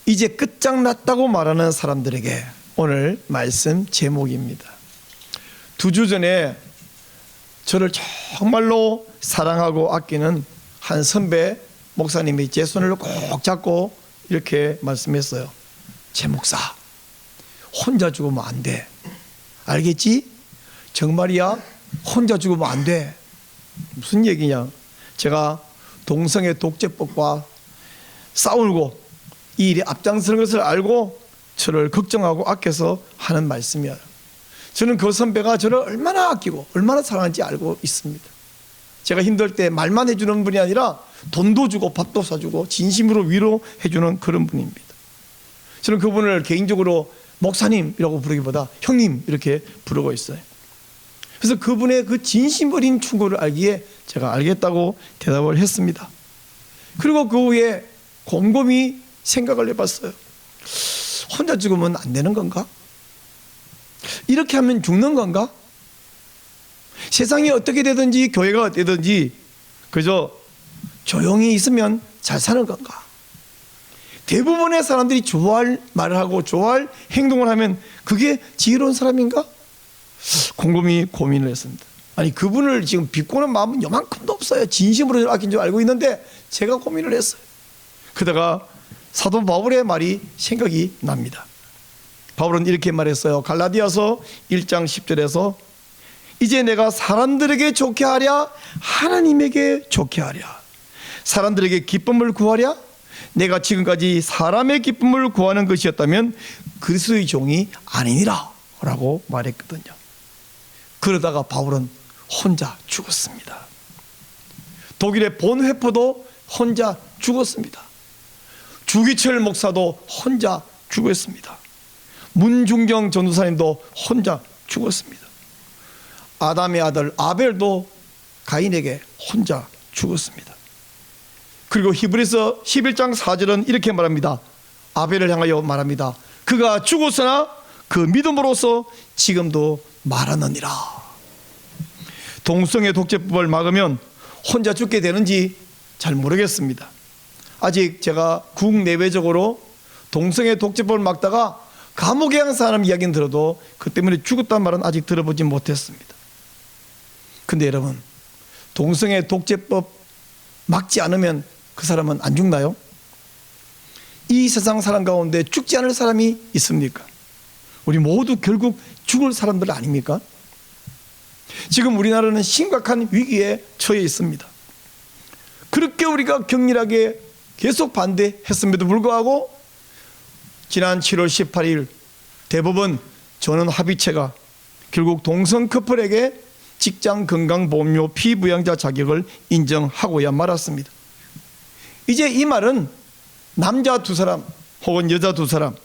이제 끝장났다고 말하는 사람들에게 오늘 말씀 제목입니다. 2주 전에 저를 정말로 사랑하고 아끼는 한 선배 목사님이 제 손을 꼭 잡고 이렇게 말씀했어요. 제 목사, 혼자 죽으면 안 돼. 알겠지? 정말이야? 혼자 죽으면 안 돼. 무슨 얘기냐? 제가 동성애 독재법과 싸우고 이 일에 앞장서는 것을 알고 저를 걱정하고 아껴서 하는 말씀이에요. 저는 그 선배가 저를 얼마나 아끼고 얼마나 사랑하는지 알고 있습니다. 제가 힘들 때 말만 해주는 분이 아니라 돈도 주고 밥도 사주고 진심으로 위로해주는 그런 분입니다. 저는 그분을 개인적으로 목사님이라고 부르기보다 형님 이렇게 부르고 있어요. 그래서 그분의 그 진심 어린 충고를 알기에 제가 알겠다고 대답을 했습니다. 그리고 그 후에 곰곰이 생각을 해봤어요. 혼자 죽으면 안 되는 건가? 이렇게 하면 죽는 건가? 세상이 어떻게 되든지 교회가 어떻게든지 그저 조용히 있으면 잘 사는 건가? 대부분의 사람들이 좋아할 말을 하고 좋아할 행동을 하면 그게 지혜로운 사람인가? 곰곰이 고민을 했습니다. 아니 그분을 지금 비꼬는 마음은 요만큼도 없어요. 진심으로 아낀 줄 알고 있는데 제가 고민을 했어요. 그러다가 사도 바울의 말이 생각이 납니다. 바울은 이렇게 말했어요. 갈라디아서 1장 10절에서 이제 내가 사람들에게 좋게 하랴 하나님에게 좋게 하랴 사람들에게 기쁨을 구하랴 내가 지금까지 사람의 기쁨을 구하는 것이었다면 그리스도의 종이 아니니라 라고 말했거든요. 그러다가 바울은 혼자 죽었습니다. 독일의 본회포도 혼자 죽었습니다. 주기철 목사도 혼자 죽었습니다. 문중경 전도사님도 혼자 죽었습니다. 아담의 아들 아벨도 가인에게 혼자 죽었습니다. 그리고 히브리서 11장 4절은 이렇게 말합니다. 아벨을 향하여 말합니다. 그가 죽었으나 그 믿음으로써 지금도 말하느니라. 동성애 독재법을 막으면 혼자 죽게 되는지 잘 모르겠습니다. 아직 제가 국내외적으로 동성애 독재법을 막다가 감옥에 간 사람 이야기는 들어도 그 때문에 죽었다는 말은 아직 들어보지 못했습니다. 근데 여러분, 동성애 독재법 막지 않으면 그 사람은 안 죽나요? 이 세상 사람 가운데 죽지 않을 사람이 있습니까? 우리 모두 결국 죽을 사람들 아닙니까? 지금 우리나라는 심각한 위기에 처해 있습니다. 그렇게 우리가 격렬하게 계속 반대했음에도 불구하고 지난 7월 18일 대법원 전원합의체가 결국 동성 커플에게 직장건강보험료 피부양자 자격을 인정하고야 말았습니다. 이제 이 말은 남자 2사람 혹은 여자 2사람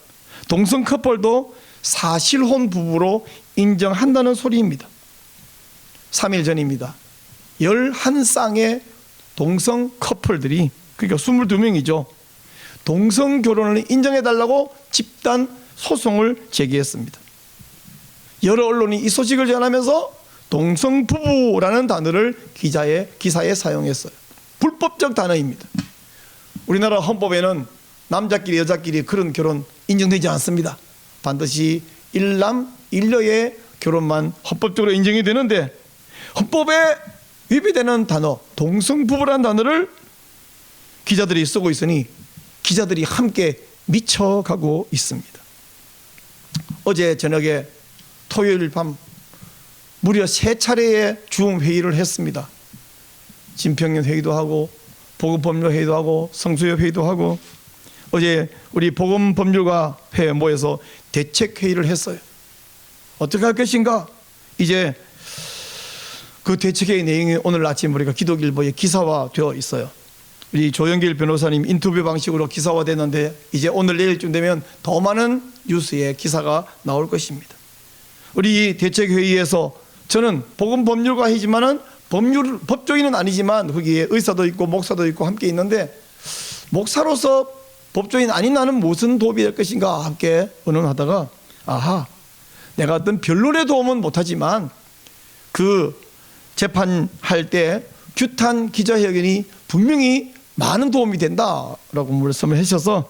동성 커플도 사실혼 부부로 인정한다는 소리입니다. 3일 전입니다. 11쌍의 동성 커플들이 그러니까 22명이죠. 동성 결혼을 인정해달라고 집단 소송을 제기했습니다. 여러 언론이 이 소식을 전하면서 동성 부부라는 단어를 기사에 사용했어요. 불법적 단어입니다. 우리나라 헌법에는 남자끼리 여자끼리 그런 결혼 인정되지 않습니다. 반드시 일남 일녀의 결혼만 헌법적으로 인정이 되는데 헌법에 위배되는 단어 동성부부라는 단어를 기자들이 쓰고 있으니 기자들이 함께 미쳐가고 있습니다. 어제 저녁에 토요일 밤 무려 3차례의 줌 회의를 했습니다. 진평년 회의도 하고 보건법률 회의도 하고 성수협 회의도 하고 어제 우리 보건법률가 회에 모여서 대책 회의를 했어요. 어떻게 할 것인가? 이제 그 대책회의 내용이 오늘 아침 우리가 기독일보에 기사화되어 있어요. 우리 조영길 변호사님 인터뷰 방식으로 기사화됐는데 이제 오늘 내일쯤 되면 더 많은 뉴스에 기사가 나올 것입니다. 우리 대책회의에서 저는 보건법률가이지만은 법조인은 아니지만 거기에 의사도 있고 목사도 있고 함께 있는데 목사로서 법조인 아닌 나는 무슨 도움이 될 것인가 함께 의논하다가 아하, 내가 어떤 변론의 도움은 못하지만 그 재판할 때 규탄 기자회견이 분명히 많은 도움이 된다라고 말씀을 하셔서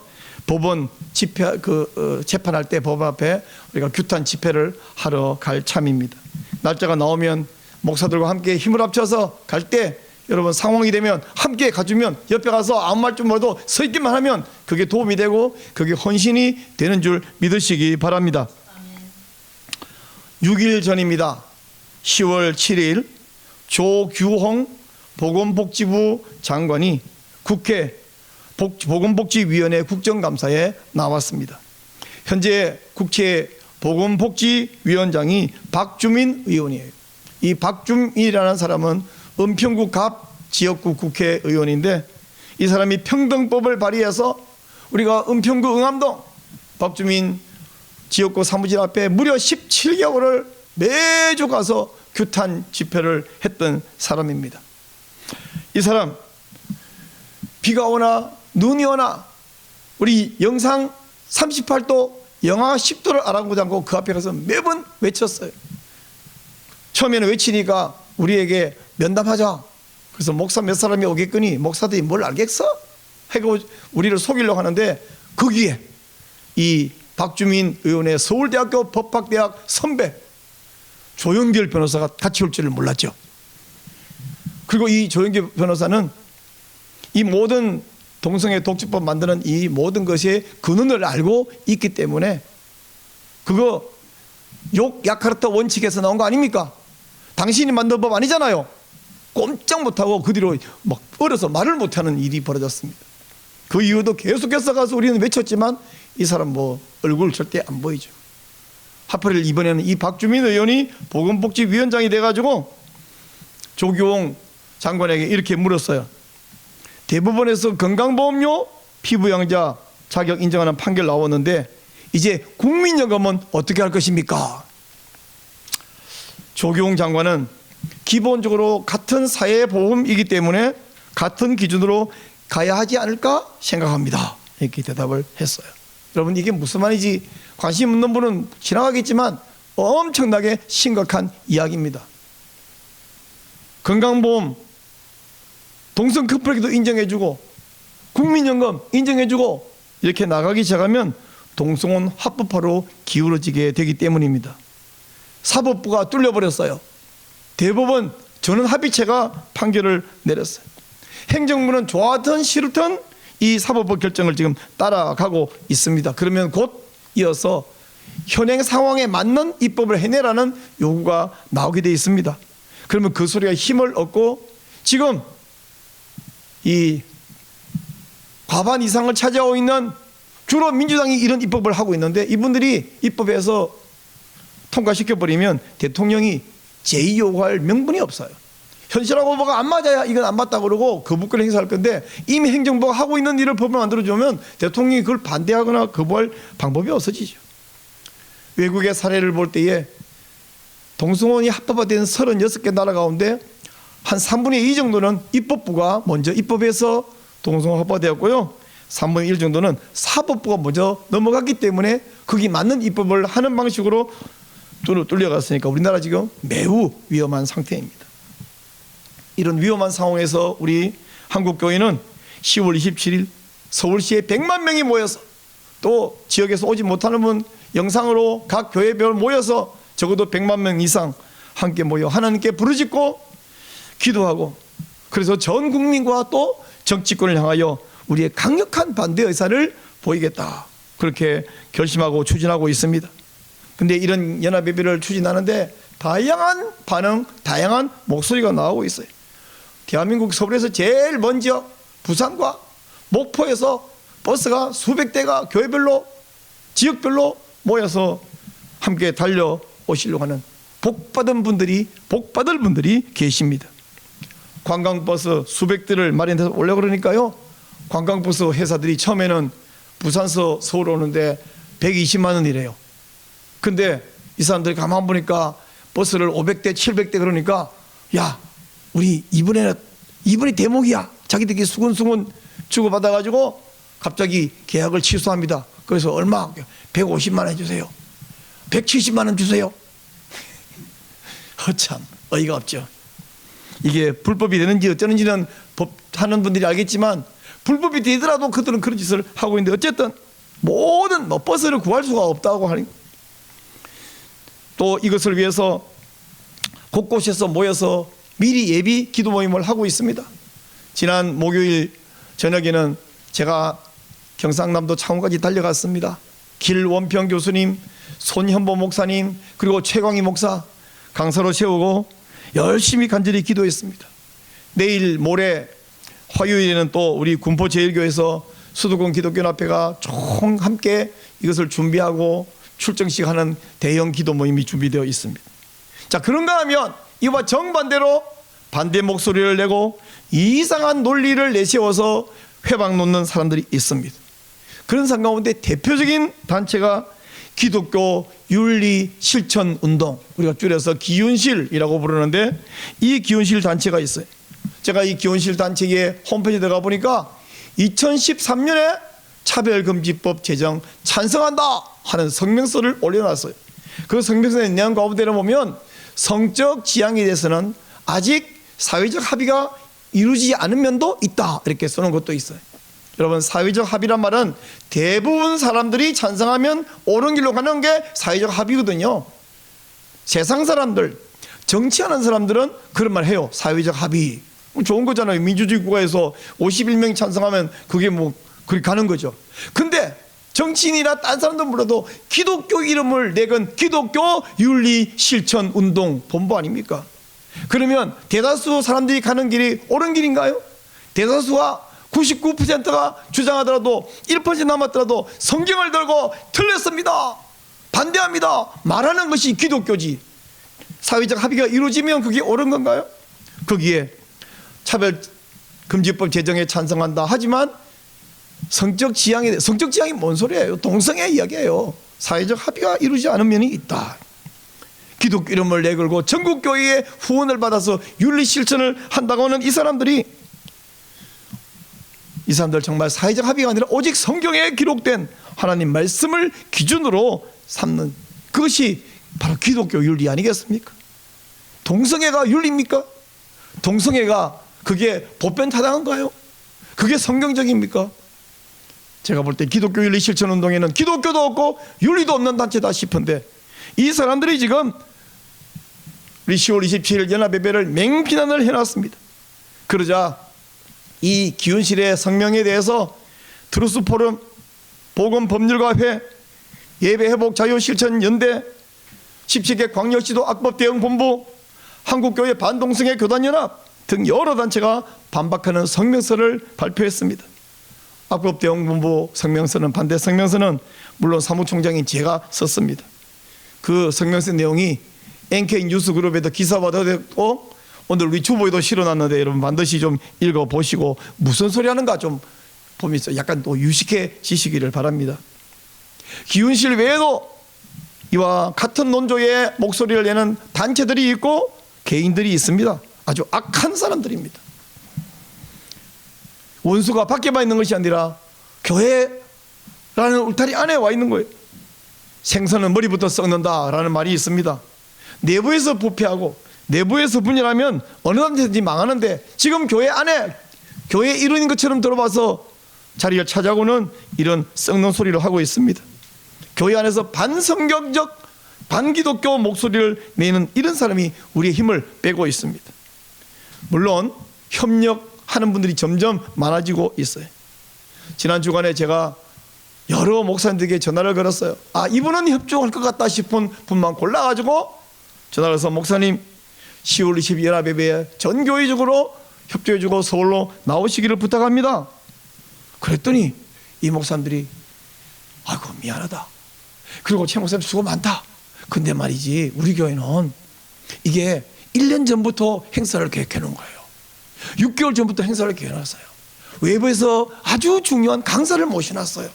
법원 재판할 때 법원 앞에 우리가 규탄 집회를 하러 갈 참입니다. 날짜가 나오면 목사들과 함께 힘을 합쳐서 갈 때 여러분 상황이 되면 함께 가주면 옆에 가서 아무 말 좀 몰라도 서 있기만 하면 그게 도움이 되고 그게 헌신이 되는 줄 믿으시기 바랍니다. 6일 전입니다. 10월 7일 조규홍 보건복지부 장관이 국회 보건복지위원회 국정감사에 나왔습니다. 현재 국회 보건복지위원장이 박주민 의원이에요. 이 박주민이라는 사람은 은평구 갑 지역구 국회의원인데 이 사람이 평등법을 발의해서 우리가 은평구 응암동 박주민 지역구 사무실 앞에 무려 17개월을 매주 가서 규탄 집회를 했던 사람입니다. 이 사람 비가 오나 눈이 오나 우리 영상 38도 영하 10도를 아랑곳지 않고 그 앞에 가서 매번 외쳤어요. 처음에는 외치니까 우리에게 면담하자. 그래서 목사 몇 사람이 오겠거니 목사들이 뭘 알겠어? 하고 우리를 속이려고 하는데 거기에 이 박주민 의원의 서울대학교 법학대학 선배 조영길 변호사가 같이 올 줄을 몰랐죠. 그리고 이 조영길 변호사는 이 모든 동성애 독재법 만드는 이 모든 것의 근원을 알고 있기 때문에 그거 욕 야카르타 원칙에서 나온 거 아닙니까? 당신이 만든 법 아니잖아요. 꼼짝 못하고 그 뒤로 막 얼어서 말을 못하는 일이 벌어졌습니다. 그 이후도 계속해서 가서 우리는 외쳤지만 이 사람 뭐 얼굴 절대 안 보이죠. 하필 이번에는 이 박주민 의원이 보건복지위원장이 돼가지고 조규홍 장관에게 이렇게 물었어요. 대법원에서 건강보험료 피부양자 자격 인정하는 판결 나왔는데 이제 국민연금은 어떻게 할 것입니까? 조규홍 장관은 기본적으로 같은 사회보험이기 때문에 같은 기준으로 가야 하지 않을까 생각합니다. 이렇게 대답을 했어요. 여러분 이게 무슨 말인지 관심 있는 분은 지나가겠지만 엄청나게 심각한 이야기입니다. 건강보험 동성 커플에게도 인정해주고 국민연금 인정해주고 이렇게 나가기 시작하면 동성혼 합법화로 기울어지게 되기 때문입니다. 사법부가 뚫려버렸어요. 대법원 전원합의체가 판결을 내렸어요. 행정부는 좋아하든 싫든 이 사법부 결정을 지금 따라가고 있습니다. 그러면 곧 이어서 현행 상황에 맞는 입법을 해내라는 요구가 나오게 되어 있습니다. 그러면 그 소리가 힘을 얻고 지금 이 과반 이상을 차지하고 있는 주로 민주당이 이런 입법을 하고 있는데 이분들이 입법해서 통과시켜버리면 대통령이 제2요구할 명분이 없어요. 현실하고 뭐가 안 맞아야 이건 안 맞다 그러고 거부권을 행사할 건데 이미 행정부가 하고 있는 일을 법을 만들어주면 대통령이 그걸 반대하거나 거부할 방법이 없어지죠. 외국의 사례를 볼 때에 동성혼이 합법화된 36개 나라 가운데 한 3분의 2 정도는 입법부가 먼저 입법해서 동성혼 합법화되었고요. 3분의 1 정도는 사법부가 먼저 넘어갔기 때문에 거기 맞는 입법을 하는 방식으로 뚫려갔으니까 우리나라 지금 매우 위험한 상태입니다. 이런 위험한 상황에서 우리 한국교회는 10월 27일 서울시에 100만 명이 모여서 또 지역에서 오지 못하는 분 영상으로 각 교회별 모여서 적어도 100만 명 이상 함께 모여 하나님께 부르짖고 기도하고 그래서 전 국민과 또 정치권을 향하여 우리의 강력한 반대 의사를 보이겠다. 그렇게 결심하고 추진하고 있습니다. 근데 이런 연합예배를 추진하는데 다양한 반응, 다양한 목소리가 나오고 있어요. 대한민국 서울에서 제일 먼저 부산과 목포에서 버스가 수백 대가 교회별로 지역별로 모여서 함께 달려오시려고 하는 복받을 분들이 계십니다. 관광버스 수백 대를 마련해서 오려고 그러니까요. 관광버스 회사들이 처음에는 부산서 서울 오는데 120만 원이래요. 근데 이 사람들이 가만 보니까 버스를 500대 700대 그러니까 야 우리 이번이 대목이야. 자기들끼리 수근수근 주고받아가지고 갑자기 계약을 취소합니다. 그래서 얼마? 150만 원 주세요. 170만 원 주세요. 참 어이가 없죠. 이게 불법이 되는지 어쩌는지는 법 하는 분들이 알겠지만 불법이 되더라도 그들은 그런 짓을 하고 있는데 어쨌든 모든 버스를 구할 수가 없다고 하니, 또 이것을 위해서 곳곳에서 모여서 미리 예비 기도 모임을 하고 있습니다. 지난 목요일 저녁에는 제가 경상남도 창원까지 달려갔습니다. 길원평 교수님, 손현보 목사님, 그리고 최광희 목사 강사로 세우고 열심히 간절히 기도했습니다. 내일 모레 화요일에는 또 우리 군포제일교에서 수도권 기독교연합회가 총 함께 이것을 준비하고 출정식 하는 대형 기도 모임이 준비되어 있습니다. 자, 그런가 하면 이와 정반대로 반대 목소리를 내고 이상한 논리를 내세워서 회방 놓는 사람들이 있습니다. 그런 상황 가운데 대표적인 단체가 기독교 윤리 실천 운동, 우리가 줄여서 기윤실이라고 부르는데, 이 기윤실 단체가 있어요. 제가 이 기윤실 단체의 홈페이지에 들어가 보니까 2013년에 차별금지법 제정 찬성한다 하는 성명서를 올려놨어요. 그 성명서의 내용 가운데를 보면 성적 지향에 대해서는 아직 사회적 합의가 이루어지지 않은 면도 있다, 이렇게 쓰는 것도 있어요. 여러분, 사회적 합의란 말은 대부분 사람들이 찬성하면 옳은 길로 가는 게 사회적 합의거든요. 세상 사람들, 정치하는 사람들은 그런 말 해요. 사회적 합의 좋은 거잖아요. 민주주의 국가에서 51명이 찬성하면 그게 뭐 그렇게 가는 거죠. 근데 정치인이나 딴 사람들 몰라도 기독교 이름을 내건 기독교 윤리 실천 운동 본부 아닙니까? 그러면 대다수 사람들이 가는 길이 옳은 길인가요? 대다수가 99%가 주장하더라도 1% 남았더라도 성경을 들고 틀렸습니다, 반대합니다 말하는 것이 기독교지. 사회적 합의가 이루어지면 그게 옳은 건가요? 거기에 차별금지법 제정에 찬성한다 하지만 성적 지향이 뭔 소리예요? 동성애 이야기예요. 사회적 합의가 이루어지지 않은 면이 있다. 기독교 이름을 내걸고 전국교회의 후원을 받아서 윤리 실천을 한다고 하는 이 사람들 정말 사회적 합의가 아니라 오직 성경에 기록된 하나님 말씀을 기준으로 삼는, 그것이 바로 기독교 윤리 아니겠습니까? 동성애가 윤리입니까? 동성애가 그게 보편타당한가요? 그게 성경적입니까? 제가 볼 때 기독교 윤리 실천 운동에는 기독교도 없고 윤리도 없는 단체다 싶은데, 이 사람들이 지금 우리 10월 27일 연합예배를 맹비난을 해놨습니다. 그러자 이 기윤실의 성명에 대해서 트루스포럼, 복음법률가회, 예배회복자유실천연대, 17개 광역시도 악법대응본부, 한국교회 반동성애 교단연합 등 여러 단체가 반박하는 성명서를 발표했습니다. 악법대응본부 성명서는, 반대 성명서는 물론 사무총장인 제가 썼습니다. 그 성명서 내용이 NK 뉴스그룹에도 기사화되고 오늘 우리 주보에도 실어놨는데 여러분 반드시 좀 읽어보시고 무슨 소리 하는가 좀 보면서 약간 또 유식해지시기를 바랍니다. 기윤실 외에도 이와 같은 논조의 목소리를 내는 단체들이 있고 개인들이 있습니다. 아주 악한 사람들입니다. 원수가 밖에만 있는 것이 아니라 교회라는 울타리 안에 와 있는 거예요. 생선은 머리부터 썩는다라는 말이 있습니다. 내부에서 부패하고 내부에서 분열하면 어느 단체든지 망하는데, 지금 교회 안에 교회 일원인 것처럼 들어와서 자리를 차지하고는 이런 썩는 소리를 하고 있습니다. 교회 안에서 반성경적 반기독교 목소리를 내는 이런 사람이 우리의 힘을 빼고 있습니다. 물론 협력하는 분들이 점점 많아지고 있어요. 지난 주간에 제가 여러 목사님들에게 전화를 걸었어요. 이분은 협조할 것 같다 싶은 분만 골라가지고 전화를 해서, 목사님 10월 22일 연합예배에 전교회적으로 협조해주고 서울로 나오시기를 부탁합니다. 그랬더니 이 목사님들이 아이고 미안하다, 그리고 최 목사님 수고 많다, 근데 말이지 우리 교회는 이게 1년 전부터 행사를 계획해 놓은 거예요. 6개월 전부터 행사를 계획해놨어요. 외부에서 아주 중요한 강사를 모셔놨어요.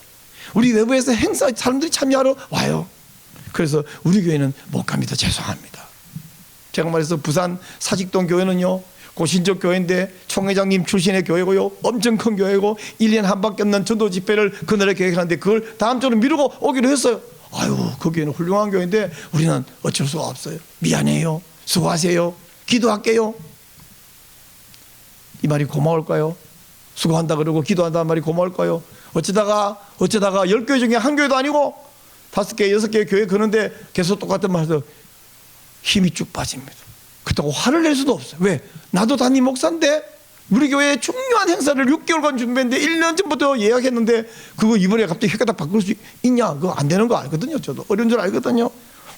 우리 외부에서 행사 사람들이 참여하러 와요. 그래서 우리 교회는 못 갑니다, 죄송합니다. 제가 말해서 부산 사직동 교회는요 고신적 교회인데 총회장님 출신의 교회고요, 엄청 큰 교회고 1년에 한 밖에 없는 전도 집회를 그날에 계획하는데 그걸 다음 주로 미루고 오기로 했어요. 그 교회는 훌륭한 교회인데 우리는 어쩔 수가 없어요. 미안해요, 수고하세요, 기도할게요. 이 말이 고마울까요? 수고한다 그러고 기도한다는 말이 고마울까요? 어쩌다가 10교회 중에 한 교회도 아니고 5개, 6개 교회 그런데 계속 똑같은 말 해서 힘이 쭉 빠집니다. 그렇다고 화를 낼 수도 없어요. 왜? 나도 담임 목사인데 우리 교회에 중요한 행사를 6개월간 준비했는데 1년 전부터 예약했는데 그거 이번에 갑자기 획가닥 바꿀 수 있냐? 그거 안 되는 거 알거든요. 저도 어려운 줄 알거든요.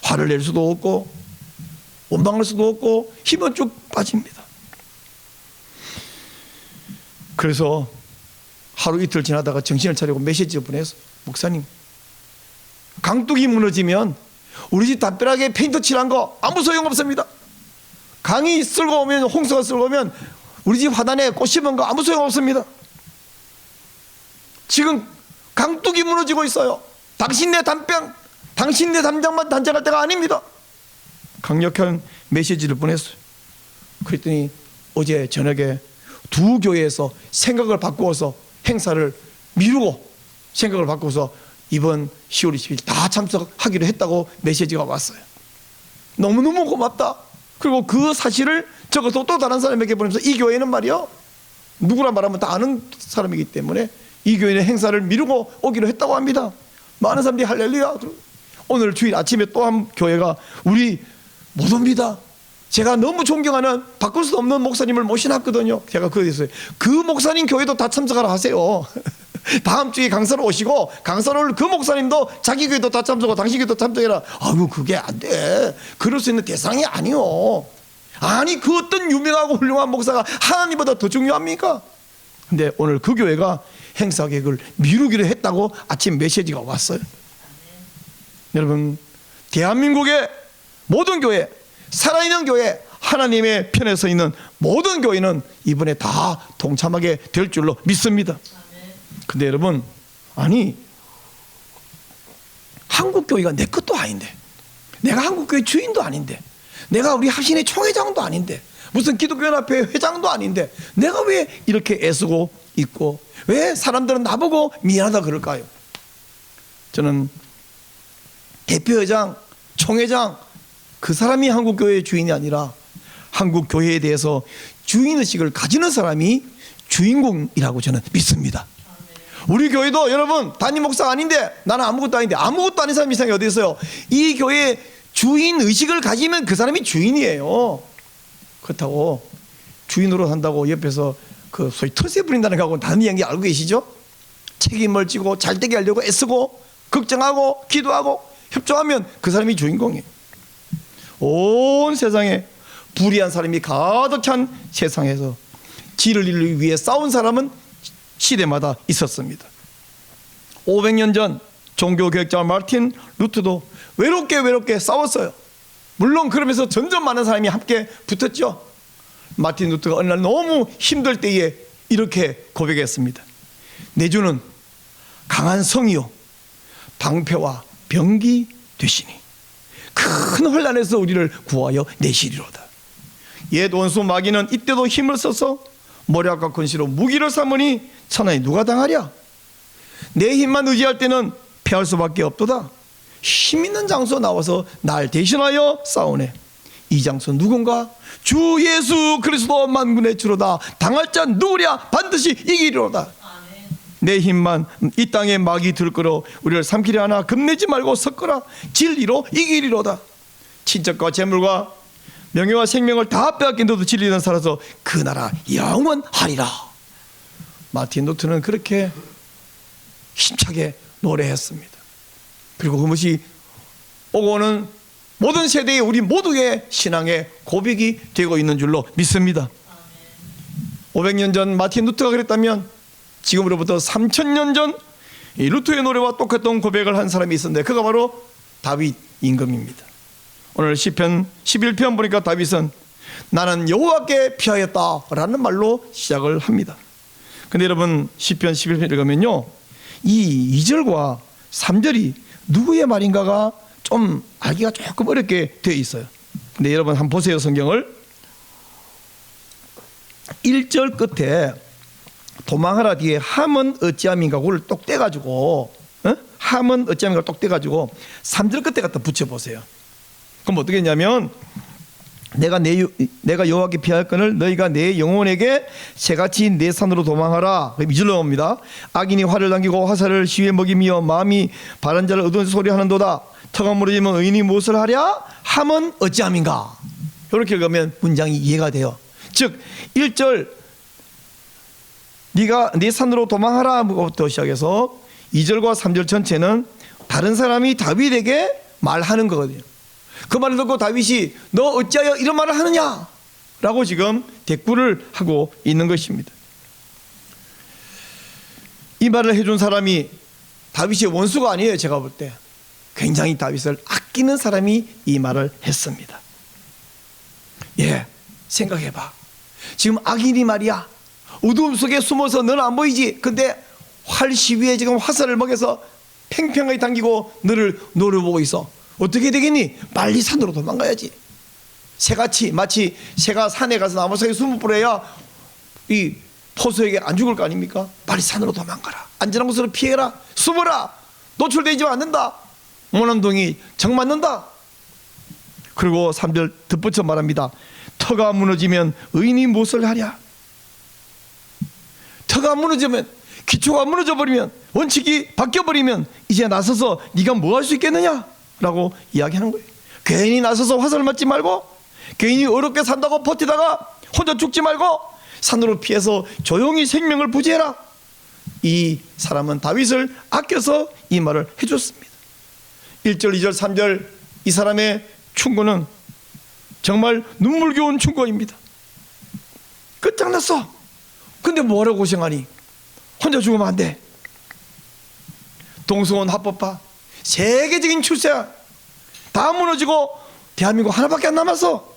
화를 낼 수도 없고 원망할 수도 없고 힘은 쭉 빠집니다. 그래서 하루 이틀 지나다가 정신을 차리고 메시지를 보내서 목사님, 강둑이 무너지면 우리 집 담벼락에 페인트 칠한 거 아무 소용없습니다. 강이 쓸고 오면, 홍수가 쓸고 오면 우리 집 화단에 꽃 심은 거 아무 소용없습니다. 지금 강둑이 무너지고 있어요. 당신네 담장만 단장할 때가 아닙니다. 강력한 메시지를 보냈어요. 그랬더니 어제 저녁에 두 교회에서 생각을 바꾸어서 행사를 미루고 생각을 바꿔서 이번 10월 20일 다 참석하기로 했다고 메시지가 왔어요. 너무너무 고맙다. 그리고 그 사실을 적어서 또 다른 사람에게 보내면서 이 교회는 말이요, 누구라 말하면 다 아는 사람이기 때문에 이 교회는 행사를 미루고 오기로 했다고 합니다. 많은 사람들이 할렐루야. 오늘 주일 아침에 또 한 교회가 우리 못 옵니다. 제가 너무 존경하는 바꿀 수 없는 목사님을 모셔놨거든요. 제가 그랬어요. 그 목사님 교회도 다 참석하라 하세요. 다음 주에 강사로 오시고 강사로 그 목사님도 자기 교회도 다 참석하고 당신 교회도 참석해라. 아이고 그게 안 돼. 그럴 수 있는 대상이 아니요. 아니 그 어떤 유명하고 훌륭한 목사가 하나님보다 더 중요합니까? 근데 오늘 그 교회가 행사 계획을 미루기로 했다고 아침 메시지가 왔어요. 여러분, 대한민국의 모든 교회, 살아있는 교회, 하나님의 편에 서 있는 모든 교회는 이번에 다 동참하게 될 줄로 믿습니다. 근데 여러분, 아니 한국교회가 내 것도 아닌데, 내가 한국교회 주인도 아닌데, 내가 우리 하신의 총회장도 아닌데, 무슨 기독교연합회 회장도 아닌데 내가 왜 이렇게 애쓰고 있고 왜 사람들은 나보고 미안하다 그럴까요? 저는 대표회장, 총회장 그 사람이 한국교회의 주인이 아니라 한국교회에 대해서 주인의식을 가지는 사람이 주인공이라고 저는 믿습니다. 우리 교회도 여러분 담임 목사가 아닌데 나는 아무것도 아닌데 아무것도 아닌 사람 이상이 어디 있어요? 이 교회에 주인의식을 가지면 그 사람이 주인이에요. 그렇다고 주인으로 산다고 옆에서 그 소위 털세 부린다는 거하고는 다른 이야기 알고 계시죠? 책임을 지고 잘되게 하려고 애쓰고 걱정하고 기도하고 협조하면 그 사람이 주인공이에요. 온 세상에 불의한 사람이 가득 찬 세상에서 진리를 위해 싸운 사람은 시대마다 있었습니다. 500년 전 종교개혁자 마르틴 루터도 외롭게 싸웠어요. 물론 그러면서 점점 많은 사람이 함께 붙었죠. 마틴 루터가 어느 날 너무 힘들 때에 이렇게 고백했습니다. 내 주는 강한 성이요 방패와 병기 되시니 큰 혼란에서 우리를 구하여 내시리로다. 옛 원수 마귀는 이때도 힘을 써서 모략과 권시로 무기를 삼으니 천하에 누가 당하랴. 내 힘만 의지할 때는 패할 수밖에 없도다. 힘 있는 장소 나와서 날 대신하여 싸우네. 이 장소 누군가? 주 예수 그리스도 만군의 주로다. 당할 자 누구랴? 반드시 이기리로다. 내 힘만 이 땅에 막이 들끓어 우리를 삼키려 하나 겁내지 말고 섞어라. 진리로 이기리로다. 친척과 재물과 명예와 생명을 다 빼앗긴 너도 진리는 살아서 그 나라 영원하리라. 마틴 루터는 그렇게 힘차게 노래했습니다. 그리고 그것이 오고 오는 모든 세대의 우리 모두의 신앙의 고백이 되고 있는 줄로 믿습니다. 500년 전 마틴 루터가 그랬다면 지금으로부터 3000년 전 이 루터의 노래와 똑같은 고백을 한 사람이 있었는데 그가 바로 다윗 임금입니다. 오늘 시편 11편 보니까 다윗은 나는 여호와께 피하였다 라는 말로 시작을 합니다. 근데 여러분 시편 11편 읽으면요 이 2절과 3절이 누구의 말인가가 좀 알기가 조금 어렵게 되어 있어요. 근데 여러분 한번 보세요. 성경을 1절 끝에 도망하라 뒤에 함은 어찌함인가 그걸 똑 떼가지고 함은 어찌함인가 똑 떼가지고 3절 끝에 갖다 붙여보세요. 그럼 어떻게 했냐면 내가 여호와께 피할거늘 너희가 내 영혼에게 새같이 내 산으로 도망하라. 이절로 나옵니다. 악인이 활을 당기고 화살을 시위에 먹이며 마음이 바른 자를 얻은 소리 하는도다. 터가 무너지면 의인이 무엇을 하랴? 함은 어찌함인가? 이렇게 읽으면 문장이 이해가 돼요. 즉 1절 네가 네 산으로 도망하라부터 시작해서 2절과 3절 전체는 다른 사람이 다윗에게 말하는 거거든요. 그 말을 듣고 다윗이 너 어찌하여 이런 말을 하느냐? 라고 지금 대꾸를 하고 있는 것입니다. 이 말을 해준 사람이 다윗의 원수가 아니에요. 제가 볼 때 굉장히 다윗을 아끼는 사람이 이 말을 했습니다. 예, 생각해봐. 지금 악인이 말이야 어두움 속에 숨어서 너는 안 보이지. 근데 활 시위에 지금 화살을 먹여서 팽팽하게 당기고 너를 노려보고 있어. 어떻게 되겠니? 빨리 산으로 도망가야지. 새같이 마치 새가 산에 가서 나무 사이에 숨을 뿌려야 이 포수에게 안 죽을 거 아닙니까? 빨리 산으로 도망가라. 안전한 곳으로 피해라. 숨어라. 노출되지 않는다. 모난동이 정 맞는다. 그리고 3절 덧붙여 말합니다. 터가 무너지면 의인이 무엇을 하랴? 터가 무너지면, 기초가 무너져버리면, 원칙이 바뀌어버리면 이제 나서서 네가 뭐 할 수 있겠느냐? 라고 이야기하는 거예요. 괜히 나서서 화살 맞지 말고, 괜히 어렵게 산다고 버티다가 혼자 죽지 말고 산으로 피해서 조용히 생명을 부지해라. 이 사람은 다윗을 아껴서 이 말을 해줬습니다. 1절, 2절, 3절 이 사람의 충고는 정말 눈물겨운 충고입니다. 끝장났어. 근데 뭐하러 고생하니? 혼자 죽으면 안 돼. 동성원 합법화, 세계적인 추세야. 다 무너지고 대한민국 하나밖에 안 남았어.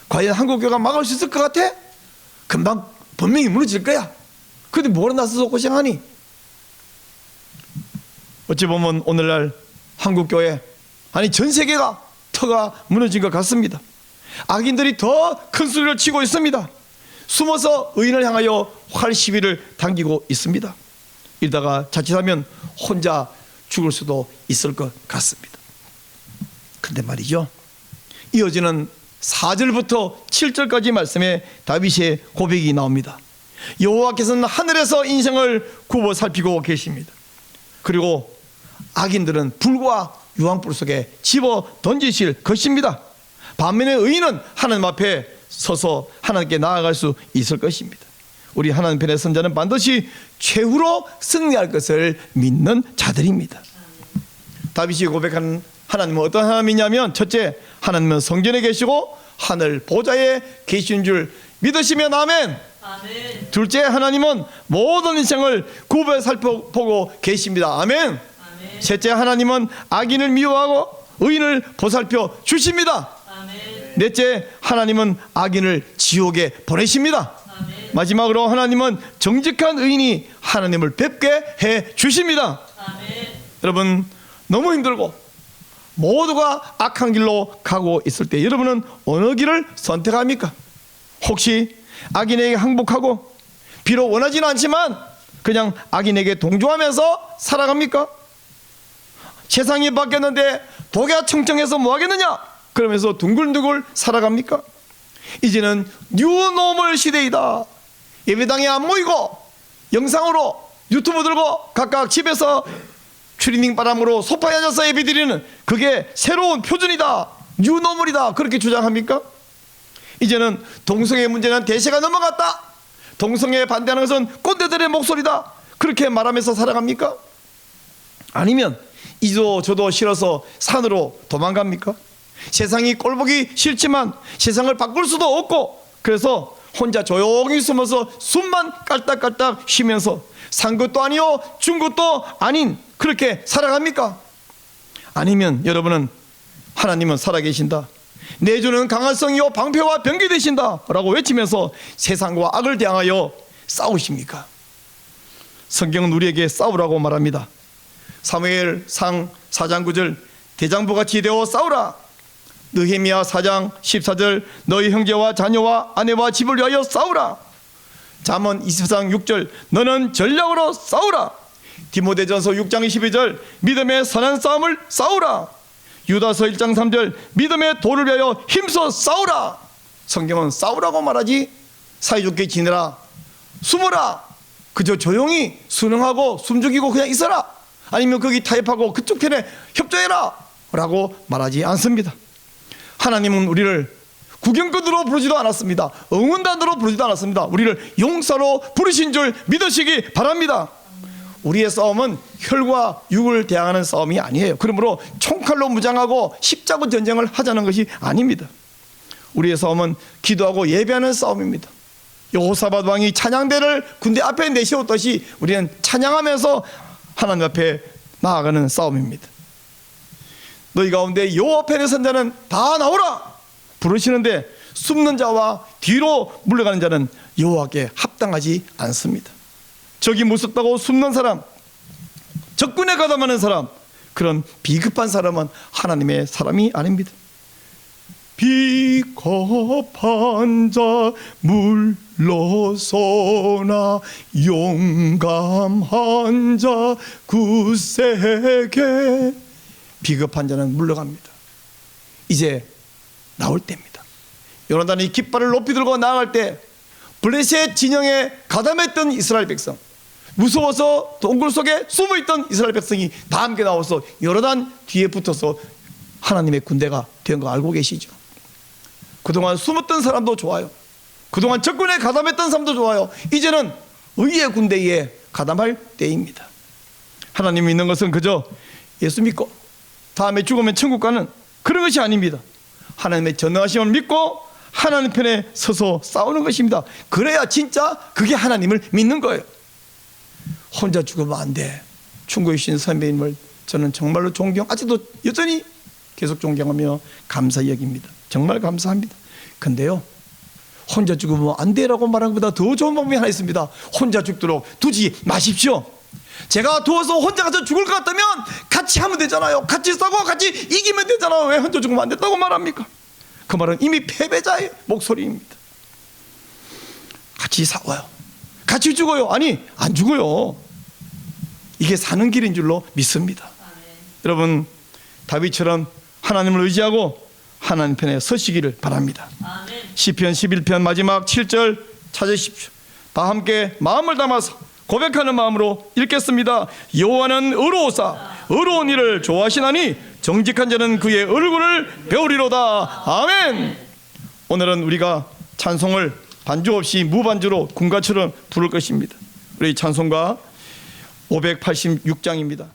과연 한국교회가 막을 수 있을 것 같아? 금방 분명히 무너질 거야. 근데 뭐하러 나서서 고생하니? 어찌 보면 오늘날 한국교회, 아니 전 세계가 터가 무너진 것 같습니다. 악인들이 더 큰 소리를 치고 있습니다. 숨어서 의인을 향하여 활 시위를 당기고 있습니다. 이러다가 자칫하면 혼자 죽을 수도 있을 것 같습니다. 근데 말이죠, 이어지는 4절부터 7절까지 말씀에 다윗의 고백이 나옵니다. 여호와께서는 하늘에서 인생을 굽어 살피고 계십니다. 그리고 악인들은 불과 유황불 속에 집어 던지실 것입니다. 반면에 의인은 하나님 앞에 서서 하나님께 나아갈 수 있을 것입니다. 우리 하나님 편의 선자는 반드시 최후로 승리할 것을 믿는 자들입니다. 다윗이 고백하는 하나님은 어떤 하나님이냐면, 첫째, 하나님은 성전에 계시고 하늘 보좌에 계신 줄 믿으시면 아멘. 아멘. 둘째, 하나님은 모든 인생을 굽어 살펴보고 계십니다. 아멘. 아멘. 셋째, 하나님은 악인을 미워하고 의인을 보살펴 주십니다. 아멘. 넷째, 하나님은 악인을 지옥에 보내십니다. 아멘. 마지막으로 하나님은 정직한 의인이 하나님을 뵙게 해 주십니다. 아멘. 여러분, 너무 힘들고 모두가 악한 길로 가고 있을 때 여러분은 어느 길을 선택합니까? 혹시 악인에게 항복하고 비록 원하지는 않지만 그냥 악인에게 동조하면서 살아갑니까? 세상이 바뀌었는데 독야 청청해서 뭐 하겠느냐? 그러면서 둥글둥글 살아갑니까? 이제는 뉴노멀 시대이다. 예배당에 안 모이고 영상으로 유튜브 들고 각각 집에서 추리닝 바람으로 소파에 앉아서 예배드리는 그게 새로운 표준이다, 뉴노멀이다, 그렇게 주장합니까? 이제는 동성애 문제는 대세가 넘어갔다, 동성애에 반대하는 것은 꼰대들의 목소리다, 그렇게 말하면서 살아갑니까? 아니면 이도 저도 싫어서 산으로 도망갑니까? 세상이 꼴보기 싫지만 세상을 바꿀 수도 없고 그래서 혼자 조용히 숨어서 숨만 깔딱깔딱 쉬면서 산 것도 아니요 준 것도 아닌 그렇게 살아갑니까? 아니면 여러분은 하나님은 살아계신다, 내주는 강할성이요 방패와 병기 되신다 라고 외치면서 세상과 악을 대항하여 싸우십니까? 성경은 우리에게 싸우라고 말합니다. 사무엘상 4장 9절 대장부같이 되어 싸우라. 느헤미야 4장 14절 너희 형제와 자녀와 아내와 집을 위하여 싸우라. 잠언 24장 6절 너는 전략으로 싸우라. 디모데전서 6장 22절 믿음의 선한 싸움을 싸우라. 유다서 1장 3절 믿음의 도를 위하여 힘써 싸우라. 성경은 싸우라고 말하지 사이좋게 지내라, 숨어라, 그저 조용히 순응하고 숨죽이고 그냥 있어라, 아니면 거기 타협하고 그쪽 편에 협조해라 라고 말하지 않습니다. 하나님은 우리를 구경꾼으로 부르지도 않았습니다. 응원단으로 부르지도 않았습니다. 우리를 용사로 부르신 줄 믿으시기 바랍니다. 우리의 싸움은 혈과 육을 대항하는 싸움이 아니에요. 그러므로 총칼로 무장하고 십자군 전쟁을 하자는 것이 아닙니다. 우리의 싸움은 기도하고 예배하는 싸움입니다. 여호사밧 왕이 찬양대를 군대 앞에 내세웠듯이 우리는 찬양하면서 하나님 앞에 나아가는 싸움입니다. 너희 가운데 여호와 편에 선 자는 다 나오라 부르시는데 숨는 자와 뒤로 물러가는 자는 여호와께 합당하지 않습니다. 적이 무섭다고 숨는 사람, 적군에 가담하는 사람, 그런 비급한 사람은 하나님의 사람이 아닙니다. 비겁한 자 물러서나 용감한 자 굳세게. 비겁한 자는 물러갑니다. 이제 나올 때입니다. 요나단이 깃발을 높이 들고 나아갈 때 블레셋 진영에 가담했던 이스라엘 백성, 무서워서 동굴 속에 숨어있던 이스라엘 백성이 다 함께 나와서 요나단 뒤에 붙어서 하나님의 군대가 된 거 알고 계시죠? 그동안 숨었던 사람도 좋아요. 그동안 적군에 가담했던 사람도 좋아요. 이제는 의의 군대에 가담할 때입니다. 하나님 믿는 것은 그저 예수 믿고 다음에 죽으면 천국 가는 그런 것이 아닙니다. 하나님의 전능하심을 믿고 하나님 편에 서서 싸우는 것입니다. 그래야 진짜 그게 하나님을 믿는 거예요. 혼자 죽으면 안 돼. 충고해 주신 선배님을 저는 정말로 아직도 여전히 계속 존경하며 감사히 여깁니다. 정말 감사합니다. 근데요, 혼자 죽으면 안 돼라고 말하는 것보다 더 좋은 방법이 하나 있습니다. 혼자 죽도록 두지 마십시오. 제가 두어서 혼자 가서 죽을 것 같다면 같이 하면 되잖아요. 같이 싸고 같이 이기면 되잖아요. 왜 혼자 죽으면 안 됐다고 말합니까? 그 말은 이미 패배자의 목소리입니다. 같이 싸워요. 같이 죽어요. 아니, 안 죽어요. 이게 사는 길인 줄로 믿습니다. 여러분, 다윗처럼 하나님을 의지하고 하나님 편에 서시기를 바랍니다. 시편 11편 마지막 7절 찾으십시오. 다 함께 마음을 담아서 고백하는 마음으로 읽겠습니다. 여호와는 의로우사 의로운 일을 좋아하시나니 정직한 자는 그의 얼굴을 배우리로다. 아멘. 오늘은 우리가 찬송을 반주 없이 무반주로 군가처럼 부를 것입니다. 우리 찬송가 586장입니다.